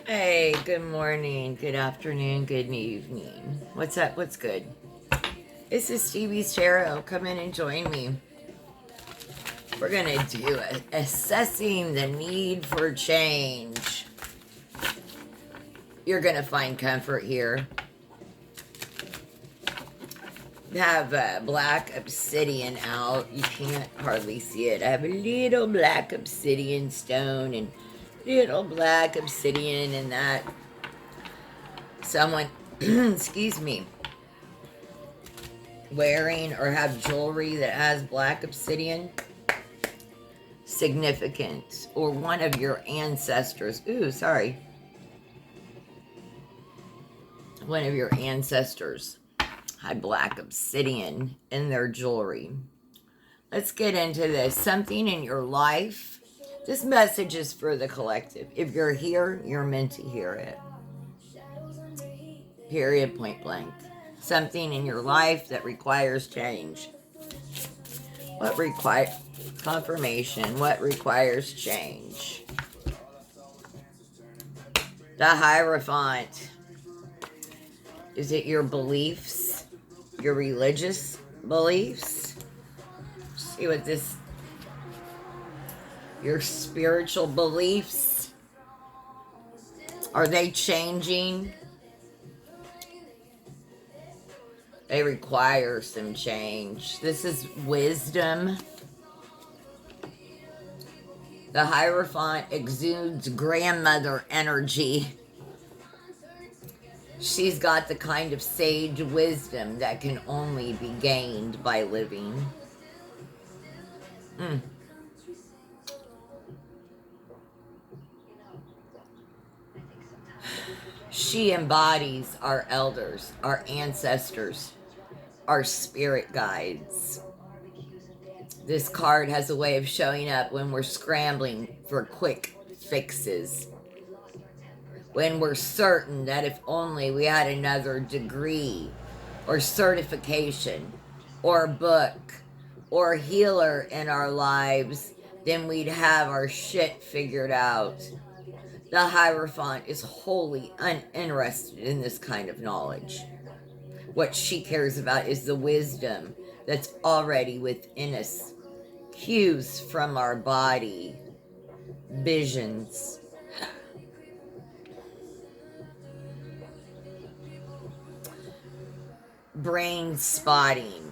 Hey, good morning, good afternoon, good evening. What's up? What's good? This is Stevie's Tarot. Come in and join me. We're going to do assessing the need for change. You're going to find comfort here. Have black obsidian out. You can't hardly see it. I have a little black obsidian stone and little black obsidian in that. Someone, excuse me, wearing or have jewelry that has black obsidian, significant, or one of your ancestors. Ooh, sorry. One of your ancestors had black obsidian in their jewelry. Let's get into this. Something in your life. This message is for the collective. If you're here, you're meant to hear it. Period, point blank. Something in your life that requires change. What requires confirmation? What requires change? The Hierophant. Is it your beliefs? Your religious beliefs? See what this... Your spiritual beliefs? Are they changing? They require some change. This is wisdom. The Hierophant exudes grandmother energy. She's got the kind of sage wisdom that can only be gained by living. She embodies our elders, our ancestors, our spirit guides. This card has a way of showing up when we're scrambling for quick fixes. When we're certain that if only we had another degree or certification or book or healer in our lives, then we'd have our shit figured out. The Hierophant is wholly uninterested in this kind of knowledge. What she cares about is the wisdom that's already within us. Cues from our body, visions. Brain spotting.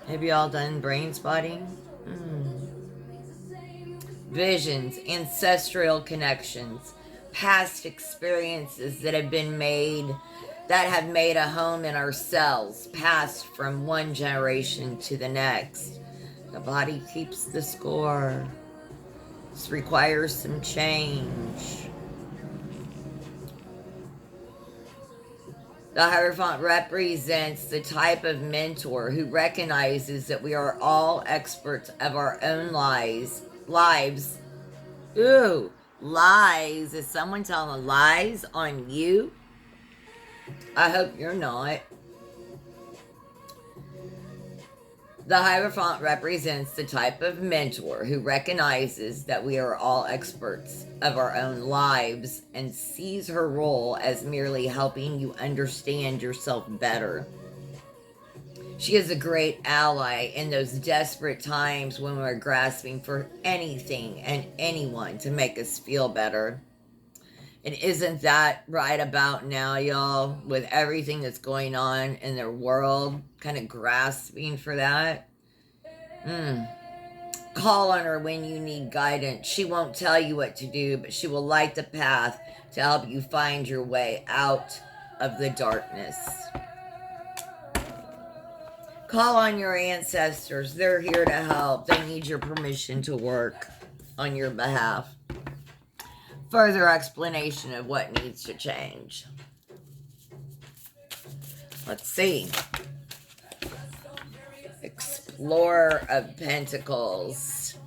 Have you all done brain spotting? Visions, ancestral connections, past experiences that have made a home in our cells, passed from one generation to the next. The body keeps the score. This requires some change. The Hierophant represents the type of mentor who recognizes that we are all experts of our own lives. Ooh, lies. Is someone telling lies on you? I hope you're not. The Hierophant represents the type of mentor who recognizes that we are all experts of our own lives and sees her role as merely helping you understand yourself better. She is a great ally in those desperate times when we're grasping for anything and anyone to make us feel better. And isn't that right about now, y'all? With everything that's going on in the world, kind of grasping for that. Call on her when you need guidance. She won't tell you what to do, but she will light the path to help you find your way out of the darkness. Call on your ancestors. They're here to help. They need your permission to work on your behalf. Further explanation of what needs to change. Let's see. Explorer of Pentacles.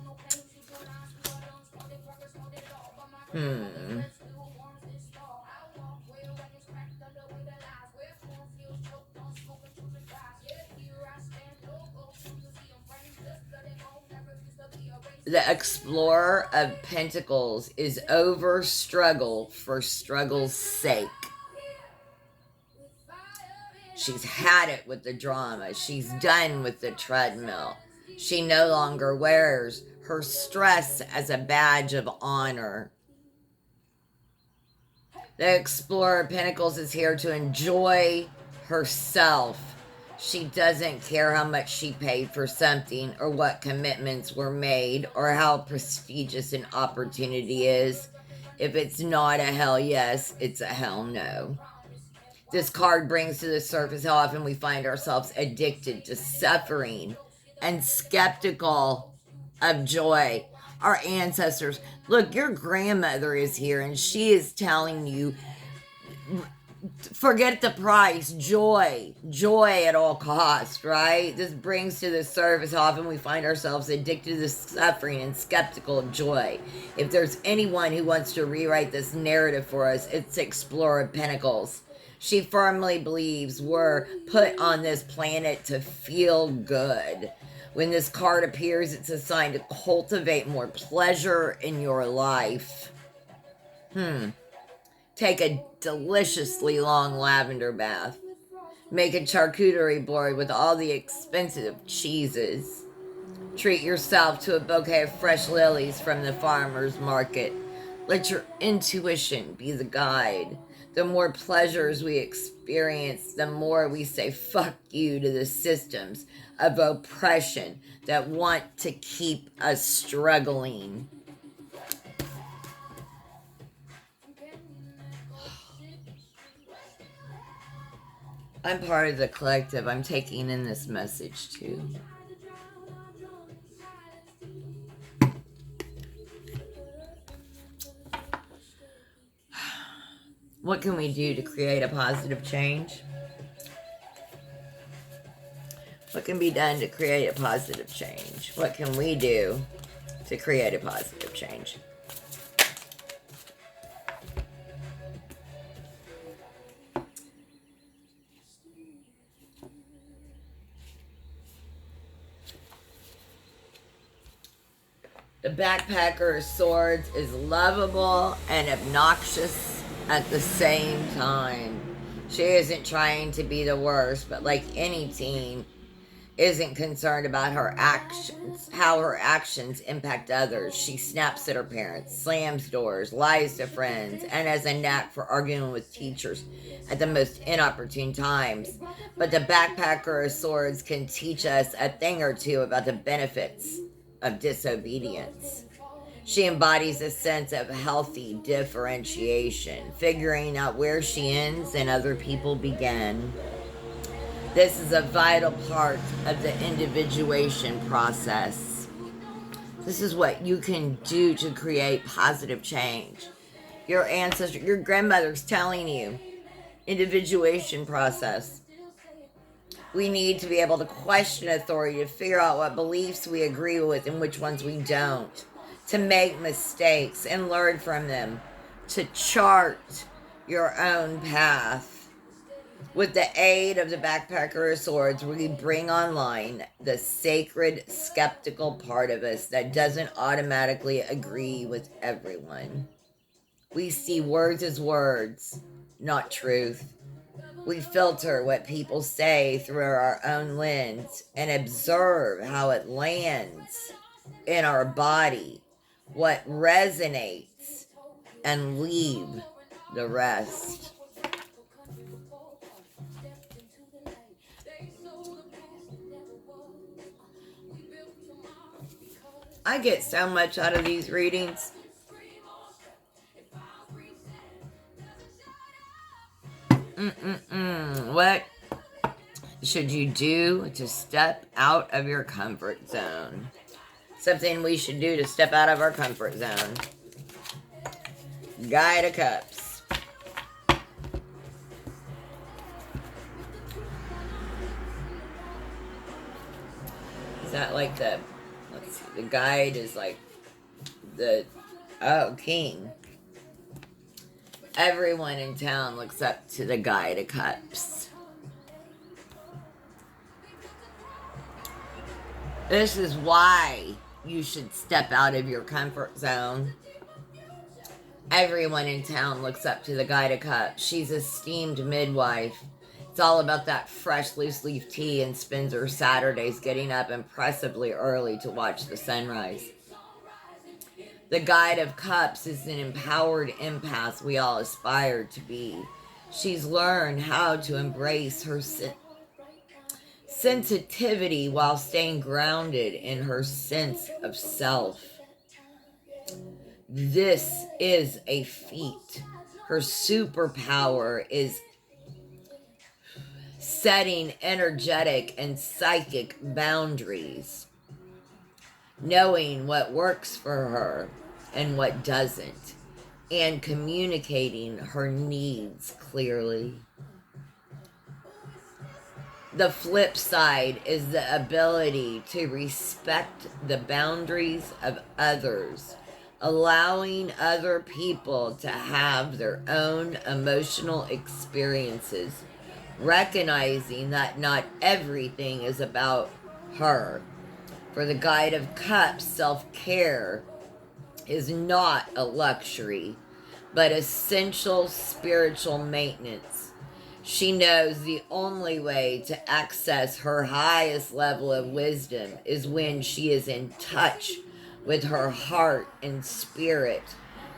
The Explorer of Pentacles is over struggle for struggle's sake. She's had it with the drama. She's done with the treadmill. She no longer wears her stress as a badge of honor. The Explorer of Pentacles is here to enjoy herself. She doesn't care how much she paid for something or what commitments were made or how prestigious an opportunity is. If it's not a hell yes, it's a hell no. This card brings to the surface how often we find ourselves addicted to suffering and skeptical of joy. Our ancestors, look, your grandmother is here and she is telling you, forget the price, joy at all costs, right? This brings to the surface how often we find ourselves addicted to suffering and skeptical of joy. If there's anyone who wants to rewrite this narrative for us, it's Explorer of Pentacles. She firmly believes we're put on this planet to feel good. When this card appears, it's a sign to cultivate more pleasure in your life. Take a deliciously long lavender bath. Make a charcuterie board with all the expensive cheeses. Treat yourself to a bouquet of fresh lilies from the farmer's market. Let your intuition be the guide. The more pleasures we experience, the more we say fuck you to the systems of oppression that want to keep us struggling. I'm part of the collective. I'm taking in this message too. What can we do to create a positive change? What can be done to create a positive change? What can we do to create a positive change? The Backpacker of Swords is lovable and obnoxious at the same time. She isn't trying to be the worst, but like any teen, isn't concerned about her actions, how her actions impact others. She snaps at her parents, slams doors, lies to friends, and has a knack for arguing with teachers at the most inopportune times. But the Backpacker of Swords can teach us a thing or two about the benefits of disobedience. She embodies a sense of healthy differentiation, figuring out where she ends and other people begin. This is a vital part of the individuation process. This is what you can do to create positive change. Your ancestor, your grandmother's telling you, individuation process. We need to be able to question authority, to figure out what beliefs we agree with and which ones we don't, to make mistakes and learn from them, to chart your own path. With the aid of the Backpacker of Swords, we bring online the sacred, skeptical part of us that doesn't automatically agree with everyone. We see words as words, not truth. We filter what people say through our own lens and observe how it lands in our body, what resonates, and leave the rest. I get so much out of these readings. What should you do to step out of your comfort zone? Something we should do to step out of our comfort zone. Guide of Cups. Is that like the... Let's see. The guide is like the... Oh, King. Everyone in town looks up to the Guide of Cups. This is why you should step out of your comfort zone. Everyone in town looks up to the Guide of Cups. She's a esteemed midwife. It's all about that fresh loose leaf tea and spends her Saturdays getting up impressively early to watch the sunrise. The Guide of Cups is an empowered empath we all aspire to be. She's learned how to embrace her sensitivity while staying grounded in her sense of self. This is a feat. Her superpower is setting energetic and psychic boundaries, knowing what works for her and what doesn't, and communicating her needs clearly. The flip side is the ability to respect the boundaries of others, allowing other people to have their own emotional experiences, recognizing that not everything is about her. For the Guide of Cups, self-care is not a luxury, but essential spiritual maintenance. She knows the only way to access her highest level of wisdom is when she is in touch with her heart and spirit,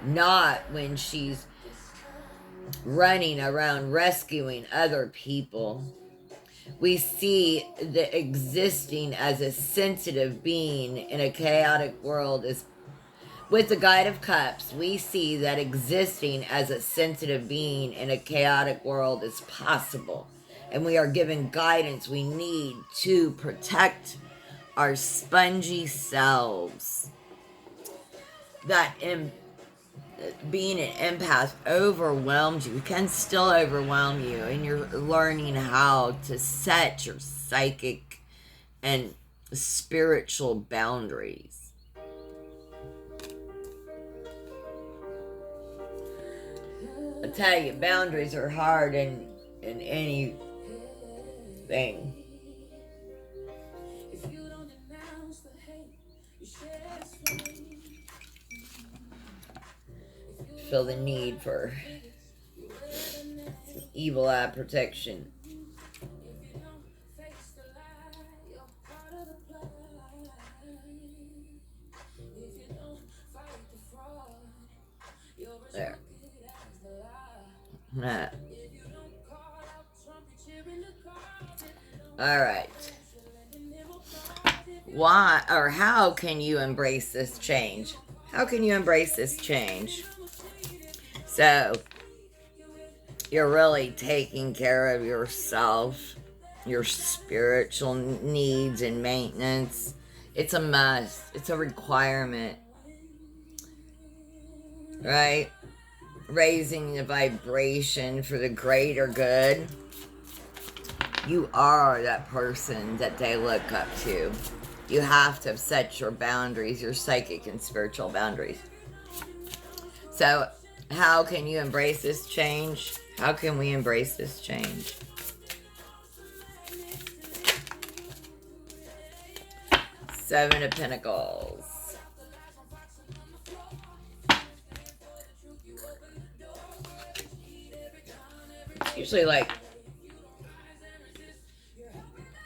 not when she's running around rescuing other people. We see that existing as a sensitive being in a chaotic world is with the Guide of Cups, we see that existing as a sensitive being in a chaotic world is possible. And we are given guidance we need to protect our spongy selves. That being an empath overwhelms you, can still overwhelm you, and you're learning how to set your psychic and spiritual boundaries. I tell you, boundaries are hard in anything. Feel the need for some evil eye protection. There. All right. Why or how can you embrace this change? How can you embrace this change? So, you're really taking care of yourself, your spiritual needs and maintenance. It's a must. It's a requirement. Right? Raising the vibration for the greater good. You are that person that they look up to. You have to set your boundaries, your psychic and spiritual boundaries. So, how can you embrace this change? How can we embrace this change? Seven of Pentacles. It's usually like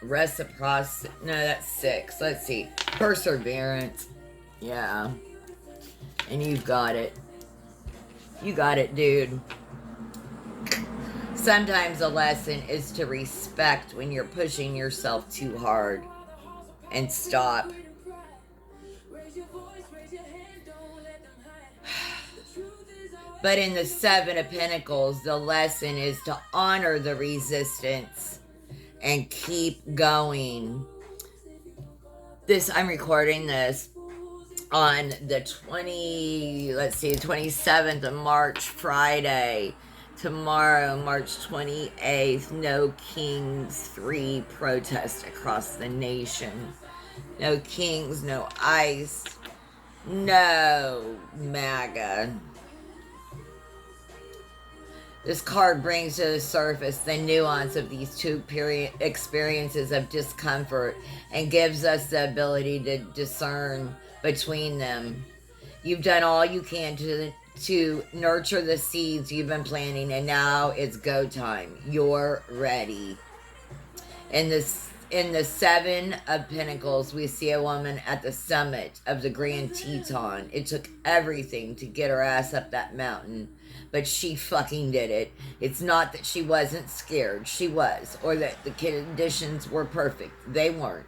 reciprocity. No, that's 6. Let's see. Perseverance. Yeah. And you've got it. You got it, dude. Sometimes a lesson is to respect when you're pushing yourself too hard and stop. But in the Seven of Pentacles, the lesson is to honor the resistance and keep going. I'm recording this on the 27th of March, Friday. Tomorrow, March 28th, No Kings 3 protest across the nation. No kings, no ICE, no MAGA. This card brings to the surface the nuance of these two experiences of discomfort and gives us the ability to discern between them. You've done all you can to nurture the seeds you've been planting, and now it's go time. You're ready. In the Seven of Pentacles, we see a woman at the summit of the Grand Teton. It took everything to get her ass up that mountain, but she fucking did it. It's not that she wasn't scared. She was. Or that the conditions were perfect. They weren't.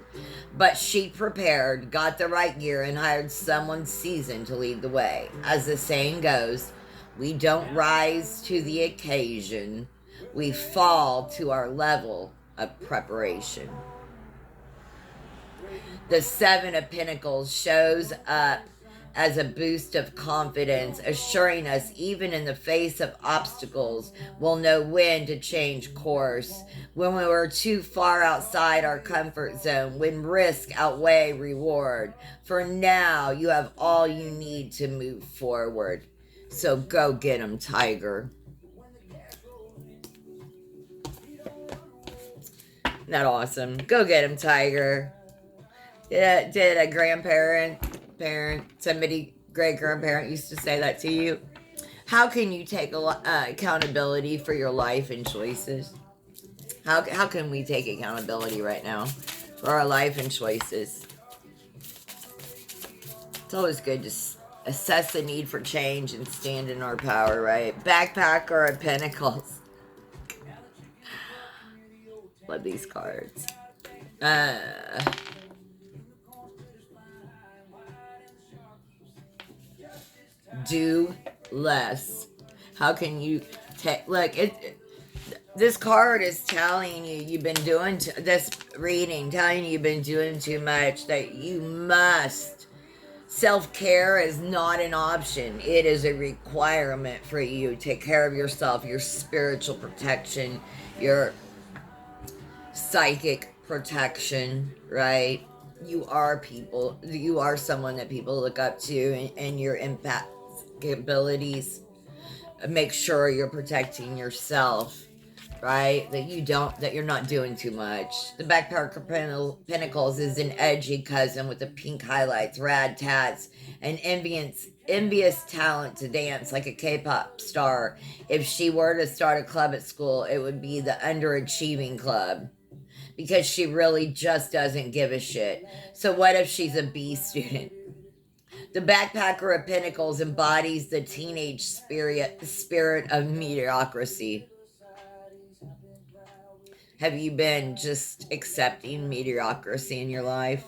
But she prepared, got the right gear, and hired someone seasoned to lead the way. As the saying goes, we don't rise to the occasion. We fall to our level of preparation. The Seven of Pentacles shows up as a boost of confidence, assuring us even in the face of obstacles, we'll know when to change course. When we were too far outside our comfort zone, when risk outweigh reward. For now, you have all you need to move forward. So go get 'em, Tiger. Isn't that awesome? Go get him, Tiger. Did a somebody, great grandparent used to say that to you? How can you take accountability for your life and choices? How can we take accountability right now for our life and choices? It's always good to assess the need for change and stand in our power, right? Backpacker of Pentacles. Love these cards. Do less. How can you take? Look, this card is telling you you've been doing this reading, telling you you've been doing too much. That you must. Self-care is not an option. It is a requirement for you. Take care of yourself, your spiritual protection, your psychic protection, right? You are someone that people look up to, and your impact abilities. Make sure you're protecting yourself, right? That you're not doing too much. The Backpacker Pentacles is an edgy cousin with the pink highlights, rad tats, and envious talent to dance like a K-pop star. If she were to start a club at school, it would be the underachieving club, because she really just doesn't give a shit. So what if she's a B student? The Backpacker of Pentacles embodies the teenage spirit of mediocrity. Have you been just accepting mediocrity in your life?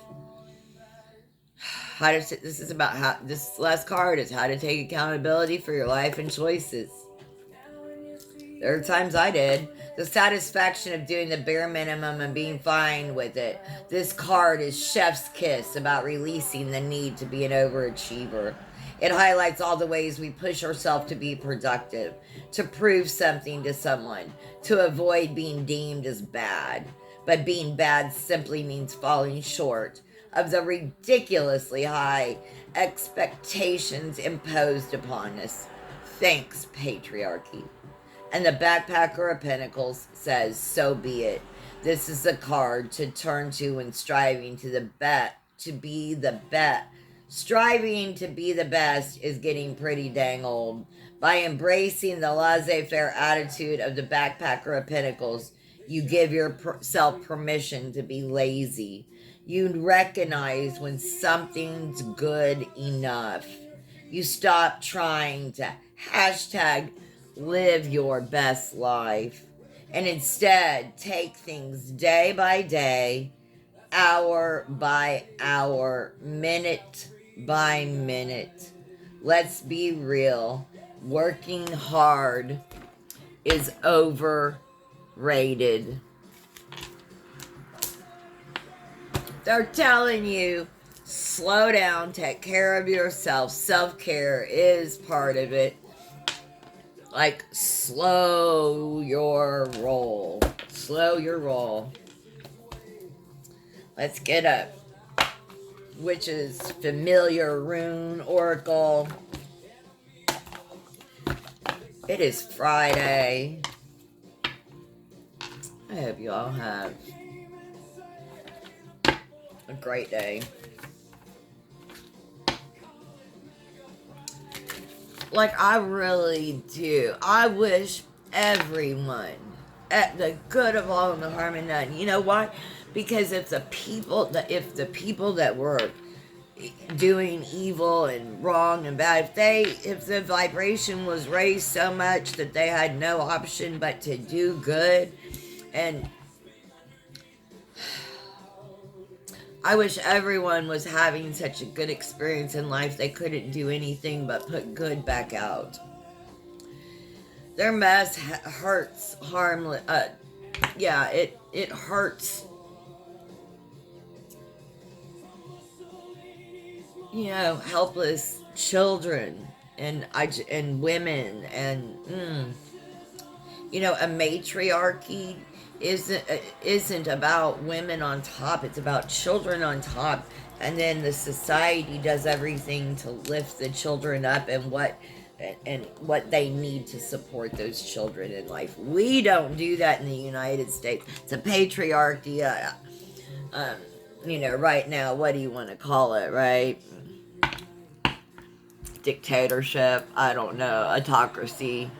This last card is how to take accountability for your life and choices. There are times I did. The satisfaction of doing the bare minimum and being fine with it. This card is chef's kiss about releasing the need to be an overachiever. It highlights all the ways we push ourselves to be productive, to prove something to someone, to avoid being deemed as bad. But being bad simply means falling short of the ridiculously high expectations imposed upon us. Thanks, patriarchy. And the Backpacker of Pentacles says, so be it. This is a card to turn to when striving to be the best. Striving to be the best is getting pretty dang old. By embracing the laissez-faire attitude of the Backpacker of Pentacles, you give yourself permission to be lazy. You recognize when something's good enough. You stop trying to live your best life, and instead take things day by day, hour by hour, minute by minute. Let's be real. Working hard is overrated. They're telling you, slow down, take care of yourself. Self-care is part of it. Like, slow your roll. Slow your roll. Let's get up. Witch's Familiar Rune Oracle. It is Friday. I hope you all have a great day. Like, I really do. I wish everyone at the good of all and the harm of none. You know why? Because if the people that were doing evil and wrong and bad, if the vibration was raised so much that they had no option but to do good, and I wish everyone was having such a good experience in life they couldn't do anything but put good back out. Their mess hurts harmless. Yeah, it hurts. You know, helpless children and women and you know, a matriarchy isn't about women on top. It's about children on top, and then the society does everything to lift the children up and what they need to support those children in life. We don't do that in the United States. It's a patriarchy. Um, you know, right now, what do you want to call it, right? Dictatorship. I don't know. Autocracy.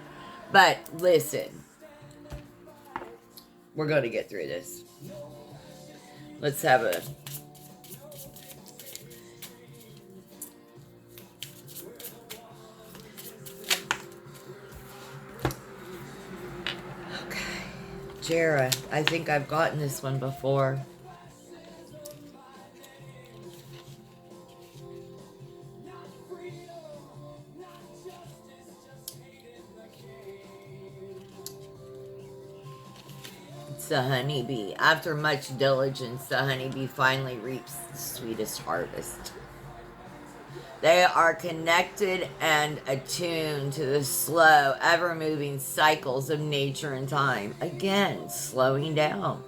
But listen, we're going to get through this. Let's have a... Okay. Jera. I think I've gotten this one before. The honeybee. After much diligence, the honeybee finally reaps the sweetest harvest. They are connected and attuned to the slow, ever-moving cycles of nature and time. Again, slowing down.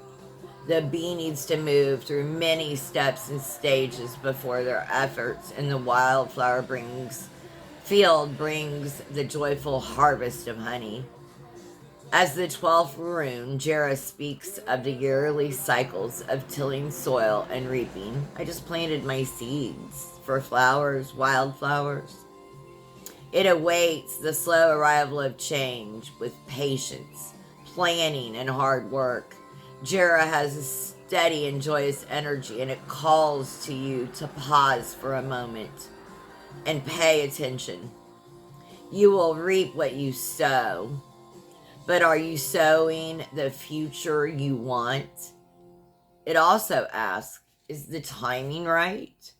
The bee needs to move through many steps and stages before their efforts in the wildflower field brings the joyful harvest of honey. As the 12th rune, Jera speaks of the yearly cycles of tilling soil and reaping. I just planted my seeds for flowers, wildflowers. It awaits the slow arrival of change with patience, planning, and hard work. Jera has a steady and joyous energy, and it calls to you to pause for a moment and pay attention. You will reap what you sow. But are you sowing the future you want? It also asks, is the timing right?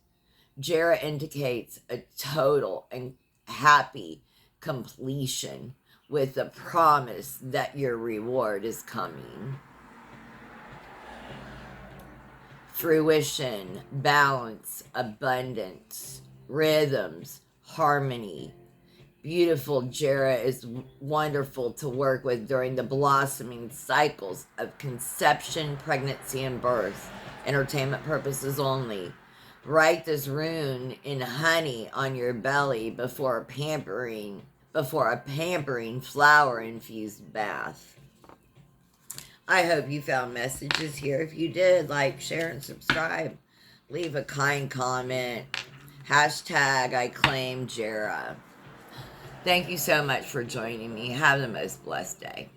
Jera indicates a total and happy completion with the promise that your reward is coming. Fruition, balance, abundance, rhythms, harmony. Beautiful Jera is wonderful to work with during the blossoming cycles of conception, pregnancy, and birth. Entertainment purposes only. Write this rune in honey on your belly before a pampering flower-infused bath. I hope you found messages here. If you did, like, share, and subscribe. Leave a kind comment. Hashtag I claim Jera. Thank you so much for joining me. Have the most blessed day.